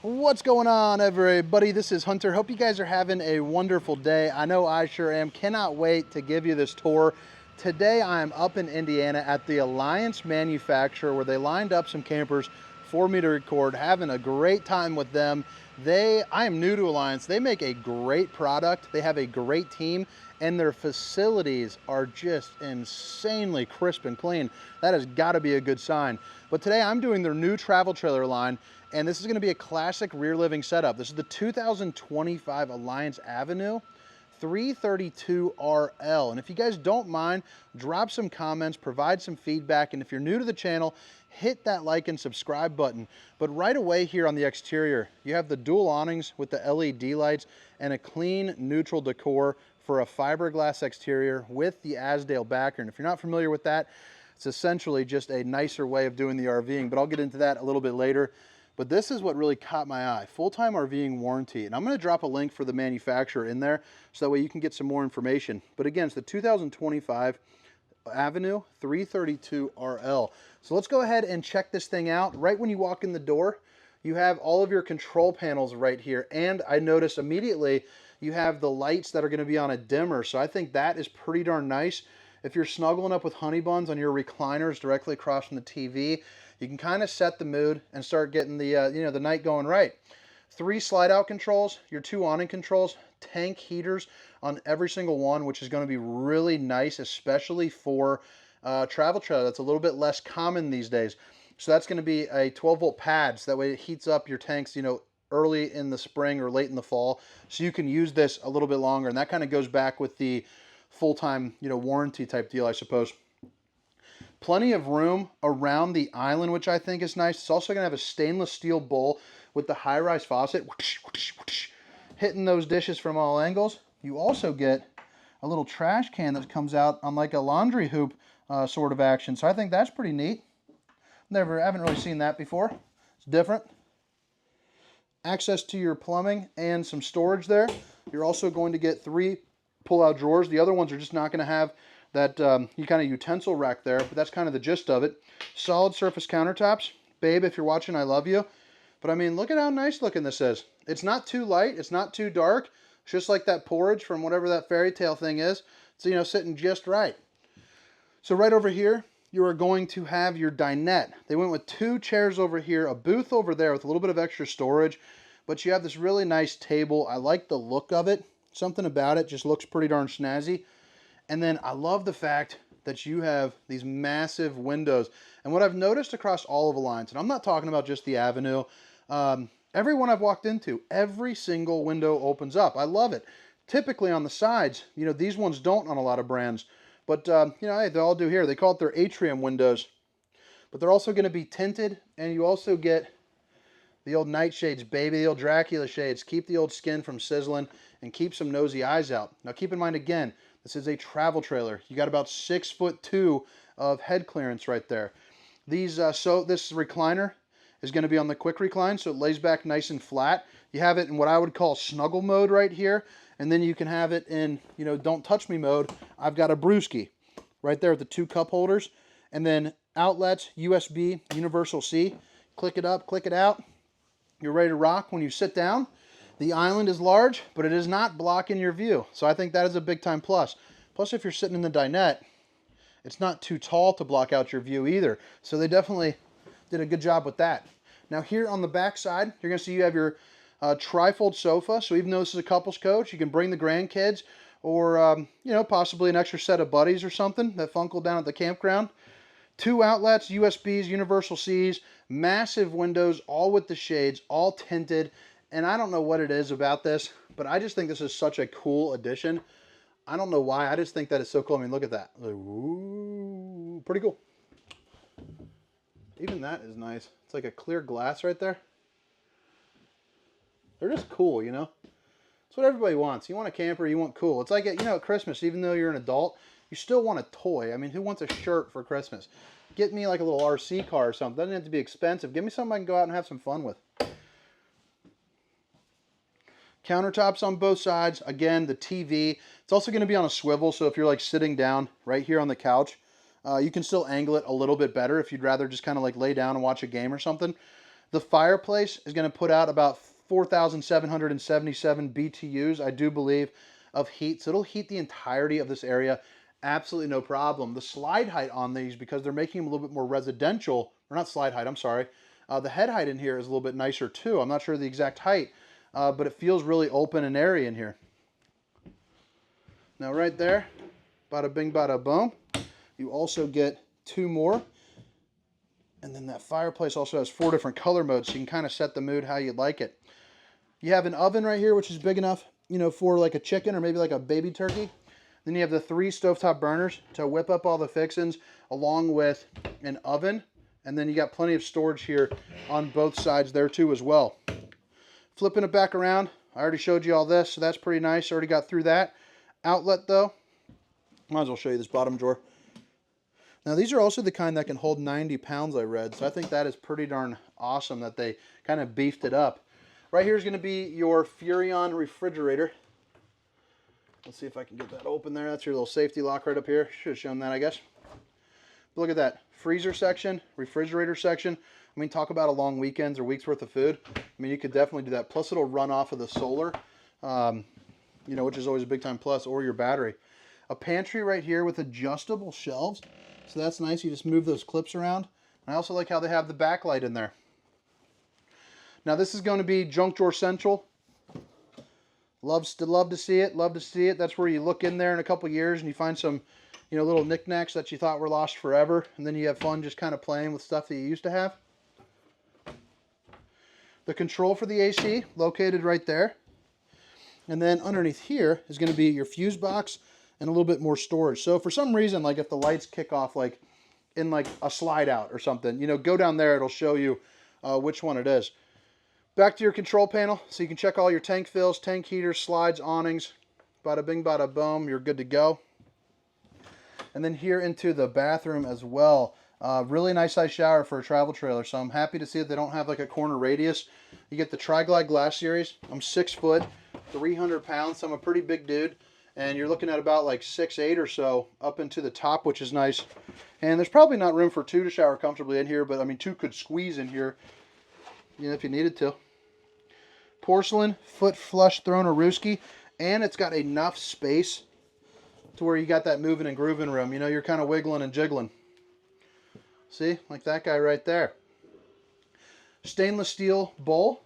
What's going on, everybody? This is Hunter. Hope you guys are having a wonderful day. I know I sure am. Cannot wait to give you this tour. Today I am up in Indiana at the Alliance Manufacturer where they lined up some campers for me to record, having a great time with them. I am new to Alliance. They make a great product. They have a great team, and their facilities are just insanely crisp and clean. That has got to be a good sign. But today I'm doing their new travel trailer line, and this is going to be a classic rear living setup. This is the 2025 Alliance Avenue 332RL. And if you guys don't mind, drop some comments, provide some feedback, and if you're new to the channel, hit that like and subscribe button. But right away here on the exterior, you have the dual awnings with the LED lights and a clean neutral decor for a fiberglass exterior with the Asdale backer. And if you're not familiar with that, it's essentially just a nicer way of doing the RVing, but I'll get into that a little bit later. But this is what really caught my eye, full-time RVing warranty. And I'm gonna drop a link for the manufacturer in there so that way you can get some more information. But again, it's the 2025 Avenue 332RL. So let's go ahead and check this thing out. Right when you walk in the door, you have all of your control panels right here. And I noticed immediately you have the lights that are gonna be on a dimmer. So I think that is pretty darn nice. If you're snuggling up with honey buns on your recliners directly across from the TV, you can kind of set the mood and start getting the the night going right. 3 slide out controls, your 2 awning controls, tank heaters on every single one, which is going to be really nice, especially for travel trailer. That's a little bit less common these days. So that's going to be a 12-volt pad, so that way it heats up your tanks, early in the spring or late in the fall, so you can use this a little bit longer. And that kind of goes back with the full-time, warranty type deal, I suppose. Plenty of room around the island, which I think is nice. It's also going to have a stainless steel bowl with the high-rise faucet, hitting those dishes from all angles. You also get a little trash can that comes out on like a laundry hoop sort of action. So I think that's pretty neat. Haven't really seen that before. It's different. Access to your plumbing and some storage there. You're also going to get 3 pull-out drawers. The other ones are just not going to have that kind of utensil rack there, but that's kind of the gist of it. Solid surface countertops. Babe, if you're watching, I love you. But I mean, look at how nice looking this is. It's not too light. It's not too dark. It's just like that porridge from whatever that fairy tale thing is. It's, sitting just right. So right over here, you are going to have your dinette. They went with 2 chairs over here, a booth over there with a little bit of extra storage, but you have this really nice table. I like the look of it. Something about it just looks pretty darn snazzy. And then I love the fact that you have these massive windows. And what I've noticed across all of Alliance, and I'm not talking about just the Avenue, every one I've walked into, every single window opens up. I love it. Typically on the sides, these ones don't on a lot of brands. But, hey, they all do here. They call it their atrium windows. But they're also going to be tinted, and you also get the old nightshades, baby, the old Dracula shades. Keep the old skin from sizzling and keep some nosy eyes out. Now keep in mind again, this is a travel trailer. You got about 6'2" of head clearance right there. So this recliner is going to be on the quick recline, so it lays back nice and flat. You have it in what I would call snuggle mode right here, and then you can have it in, don't touch me mode. I've got a brewski right there with the 2 cup holders, and then outlets, USB, universal C. Click it up, click it out. You're ready to rock when you sit down. The island is large, but it is not blocking your view. So I think that is a big time plus. Plus, if you're sitting in the dinette, it's not too tall to block out your view either. So they definitely did a good job with that. Now here on the back side, you're going to see you have your trifold sofa. So even though this is a couples coach, you can bring the grandkids or, possibly an extra set of buddies or something that funkle down at the campground. 2 outlets, USBs, universal Cs, massive windows, all with the shades, all tinted. And I don't know what it is about this, but I just think this is such a cool addition. I don't know why. I just think that it's so cool. I mean, look at that. Like, ooh, pretty cool. Even that is nice. It's like a clear glass right there. They're just cool, It's what everybody wants. You want a camper, you want cool. It's like, at Christmas, even though you're an adult, you still want a toy. I mean, who wants a shirt for Christmas? Get me like a little RC car or something. Doesn't have to be expensive. Give me something I can go out and have some fun with. Countertops on both sides. Again, the TV. It's also going to be on a swivel, so if you're like sitting down right here on the couch, you can still angle it a little bit better if you'd rather just kind of like lay down and watch a game or something. The fireplace is going to put out about 4,777 BTUs, I do believe, of heat. So it'll heat the entirety of this area. Absolutely no problem. The slide height on these, because they're making them a little bit more residential, or not slide height, I'm sorry. The head height in here is a little bit nicer too. I'm not sure the exact height, but it feels really open and airy in here. Now right there, bada bing, bada boom. You also get 2 more. And then that fireplace also has 4 different color modes, so you can kind of set the mood how you'd like it. You have an oven right here, which is big enough, you know, for like a chicken or maybe like a baby turkey. Then you have the 3 stovetop burners to whip up all the fixings, along with an oven. And then you got plenty of storage here on both sides there too as well. Flipping it back around, I already showed you all this, so that's pretty nice. Already got through that. Outlet though, might as well show you this bottom drawer. Now these are also the kind that can hold 90 pounds, I read, so I think that is pretty darn awesome that they kind of beefed it up. Right here is going to be your Furrion refrigerator. Let's see if I can get that open there. That's your little safety lock right up here. Should have shown that, I guess. But look at that. Freezer section, refrigerator section. I mean, talk about a long weekends or week's worth of food. I mean, you could definitely do that. Plus, it'll run off of the solar, you know, which is always a big time plus, or your battery. A pantry right here with adjustable shelves. So that's nice. You just move those clips around. And I also like how they have the backlight in there. Now, this is going to be Junk Drawer Central. Love to see it. Love to see it. That's where you look in there in a couple years and you find some, you know, little knickknacks that you thought were lost forever. And then you have fun just kind of playing with stuff that you used to have. The control for the AC located right there. And then underneath here is going to be your fuse box and a little bit more storage. So for some reason, like if the lights kick off like in like a slide out or something, you know, go down there, it'll show you which one it is. Back to your control panel, so you can check all your tank fills, tank heaters, slides, awnings. Bada bing, bada boom, you're good to go. And then here into the bathroom as well. Really nice size shower for a travel trailer, so I'm happy to see that they don't have like a corner radius. You get the Tri-Glide Glass Series. I'm 6 foot, 300 pounds, so I'm a pretty big dude. And you're looking at about like 6'8" or so up into the top, which is nice. And there's probably not room for 2 to shower comfortably in here, but I mean 2 could squeeze in here, you know, if you needed to. Porcelain foot flush Thronerooski, and it's got enough space to where you got that moving and grooving room. You know, you're kind of wiggling and jiggling. See, like that guy right there. Stainless steel bowl.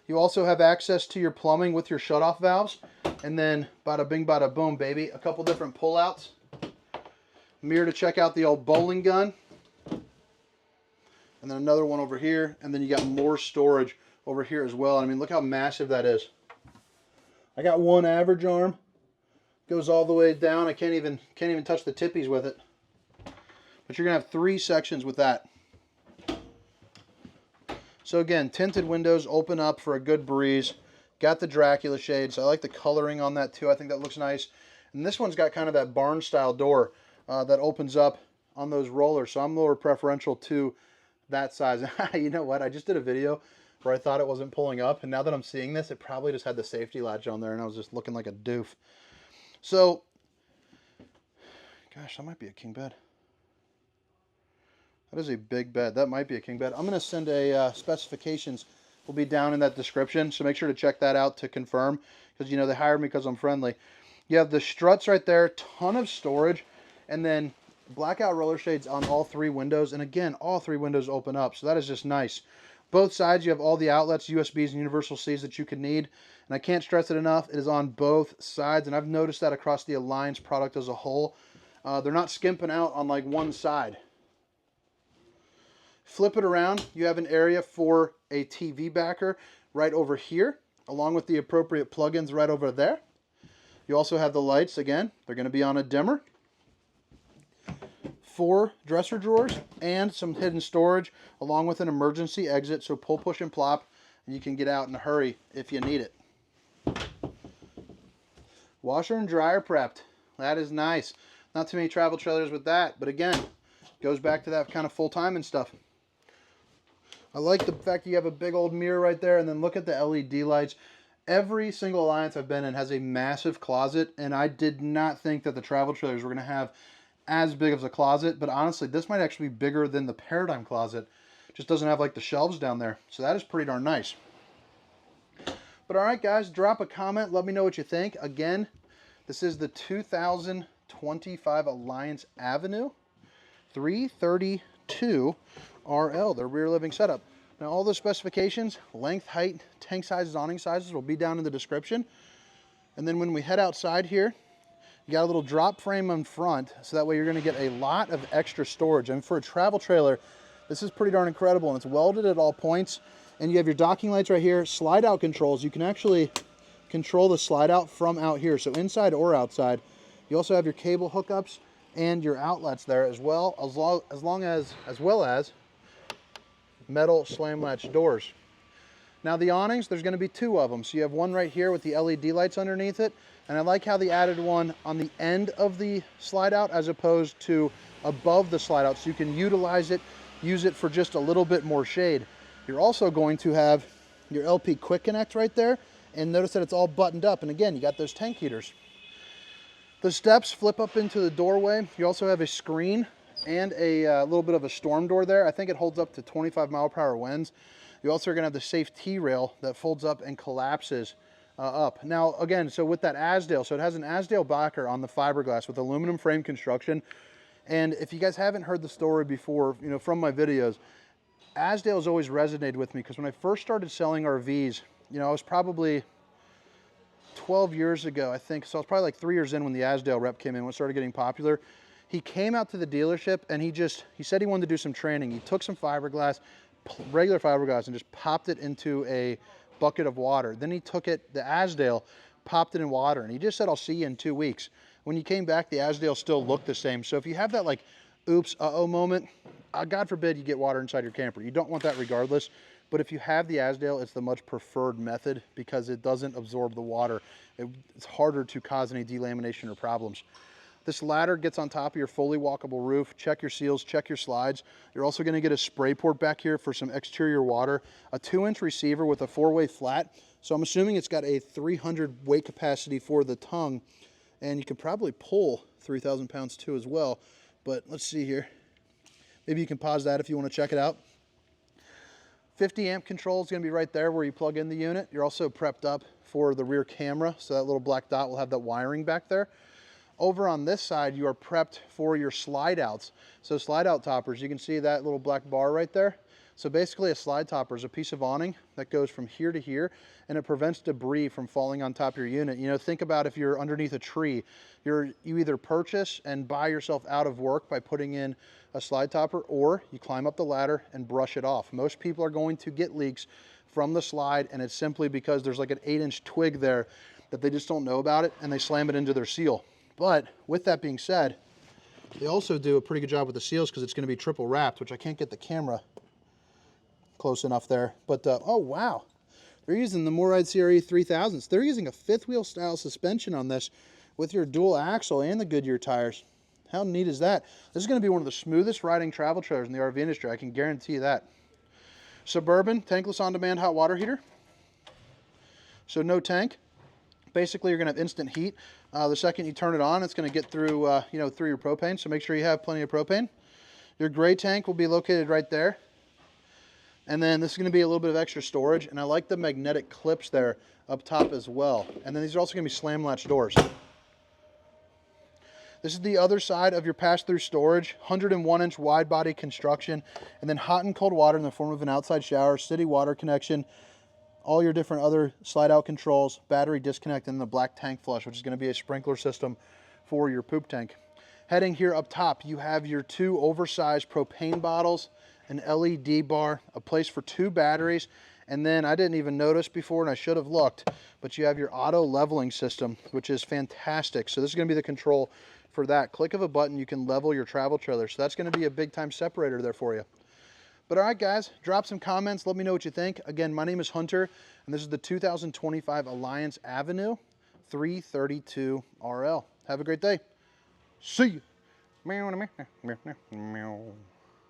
You also have access to your plumbing with your shutoff valves. And then bada bing, bada boom, baby. A couple different pullouts. Mirror to check out the old bowling gun. And then another one over here. And then you got more storage over here as well. I mean, look how massive that is. I got one average arm. Goes all the way down. I can't even touch the tippies with it. But you're gonna have 3 sections with that. So again, tinted windows open up for a good breeze. Got the Dracula shades. I like the coloring on that too. I think that looks nice. And this one's got kind of that barn style door that opens up on those rollers. So I'm more preferential to that size. You know what? I just did a video where I thought it wasn't pulling up. And now that I'm seeing this, it probably just had the safety latch on there. And I was just looking like a doof. So, gosh, that might be a king bed. That is a big bed. That might be a king bed. I'm going to send a specifications. Will be down in that description. So make sure to check that out to confirm. Because, you know, they hired me because I'm friendly. You have the struts right there. Ton of storage. And then blackout roller shades on all 3 windows. And again, all 3 windows open up. So that is just nice. Both sides, you have all the outlets, USBs, and universal Cs that you could need. And I can't stress it enough. It is on both sides. And I've noticed that across the Alliance product as a whole. They're not skimping out on like one side. Flip it around. You have an area for a TV backer right over here, along with the appropriate plugins right over there. You also have the lights. Again, they're going to be on a dimmer. 4 dresser drawers and some hidden storage, along with an emergency exit. So pull, push, and plop, and you can get out in a hurry if you need it. Washer and dryer prepped. That is nice. Not too many travel trailers with that, but again, goes back to that kind of full-time and stuff. I like the fact that you have a big old mirror right there, and then look at the LED lights. Every single Alliance I've been in has a massive closet, and I did not think that the travel trailers were going to have as big of a closet, but honestly, this might actually be bigger than the Paradigm closet, Just doesn't have like the shelves down there. So that is pretty darn nice. But all right, guys, drop a comment. Let me know what you think. Again, this is the 2025 Alliance Avenue 332 RL, the rear living setup. Now, all those specifications, length, height, tank sizes, awning sizes will be down in the description. And then when we head outside here, you got a little drop frame on front, so that way you're gonna get a lot of extra storage. And for a travel trailer, this is pretty darn incredible, and it's welded at all points. And you have your docking lights right here, slide out controls. You can actually control the slide out from out here, so inside or outside. You also have your cable hookups and your outlets there as well as metal slam latch doors. Now the awnings, there's going to be two of them. So you have one right here with the LED lights underneath it, and I like how they added one on the end of the slide out as opposed to above the slide out, so you can utilize it, use it for just a little bit more shade. You're also going to have your LP quick connect right there, and notice that it's all buttoned up, and again, you got those tank heaters. The steps flip up into the doorway. You also have a screen and a little bit of a storm door there. I think it holds up to 25-mile-per-hour winds. You also are going to have the safe T-rail that folds up and collapses up. Now, again, so with that Azdale, so it has an Azdale backer on the fiberglass with aluminum frame construction. And if you guys haven't heard the story before, you know, from my videos, Azdale has always resonated with me because when I first started selling RVs, you know, I was probably 12 years ago, I think. So I was probably like 3 years in when the Azdale rep came in, when it started getting popular. He came out to the dealership and he said he wanted to do some training. He took some fiberglass, regular fiberglass, and just popped it into a bucket of water. Then he took it, the Azdale, popped it in water, and he just said, I'll see you in 2 weeks. When he came back, the Azdale still looked the same. So if you have that like, oops, uh-oh moment, God forbid you get water inside your camper. You don't want that regardless. But if you have the Azdale, it's the much preferred method because it doesn't absorb the water. It's harder to cause any delamination or problems. This ladder gets on top of your fully walkable roof. Check your seals, check your slides. You're also going to get a spray port back here for some exterior water, a 2-inch receiver with a 4-way flat. So I'm assuming it's got a 300 weight capacity for the tongue, and you can probably pull 3,000 pounds too as well. But let's see here. Maybe you can pause that if you want to check it out. 50 amp control is going to be right there where you plug in the unit. You're also prepped up for the rear camera, so that little black dot will have that wiring back there. Over on this side, you are prepped for your slide outs. So slide out toppers, you can see that little black bar right there. So basically a slide topper is a piece of awning that goes from here to here, and it prevents debris from falling on top of your unit. You know, think about if you're underneath a tree, you either purchase and buy yourself out of work by putting in a slide topper, or you climb up the ladder and brush it off. Most people are going to get leaks from the slide, and it's simply because there's like an 8-inch twig there that they just don't know about it, and they slam it into their seal. But with that being said, they also do a pretty good job with the seals because it's going to be triple wrapped, which I can't get the camera close enough there. But, oh wow, they're using the Moride CRE 3000s. They're using a fifth wheel style suspension on this with your dual axle and the Goodyear tires. How neat is that? This is going to be one of the smoothest riding travel trailers in the RV industry. I can guarantee you that. Suburban tankless on-demand hot water heater. So no tank. Basically, you're going to have instant heat. The second you turn it on, it's going to get through, through your propane. So make sure you have plenty of propane. Your gray tank will be located right there. And then this is going to be a little bit of extra storage. And I like the magnetic clips there up top as well. And then these are also going to be slam latch doors. This is the other side of your pass-through storage, 101-inch wide body construction, and then hot and cold water in the form of an outside shower, city water connection, all your different other slide-out controls, battery disconnect, and the black tank flush, which is going to be a sprinkler system for your poop tank. Heading here up top, you have your 2 oversized propane bottles, an LED bar, a place for 2 batteries, and then I didn't even notice before, and I should have looked, but you have your auto leveling system, which is fantastic. So this is going to be the control for that. Click of a button, you can level your travel trailer. So that's going to be a big time separator there for you. But all right, guys, drop some comments. Let me know what you think. Again, my name is Hunter, and this is the 2025 Alliance Avenue 332 RL. Have a great day. See you.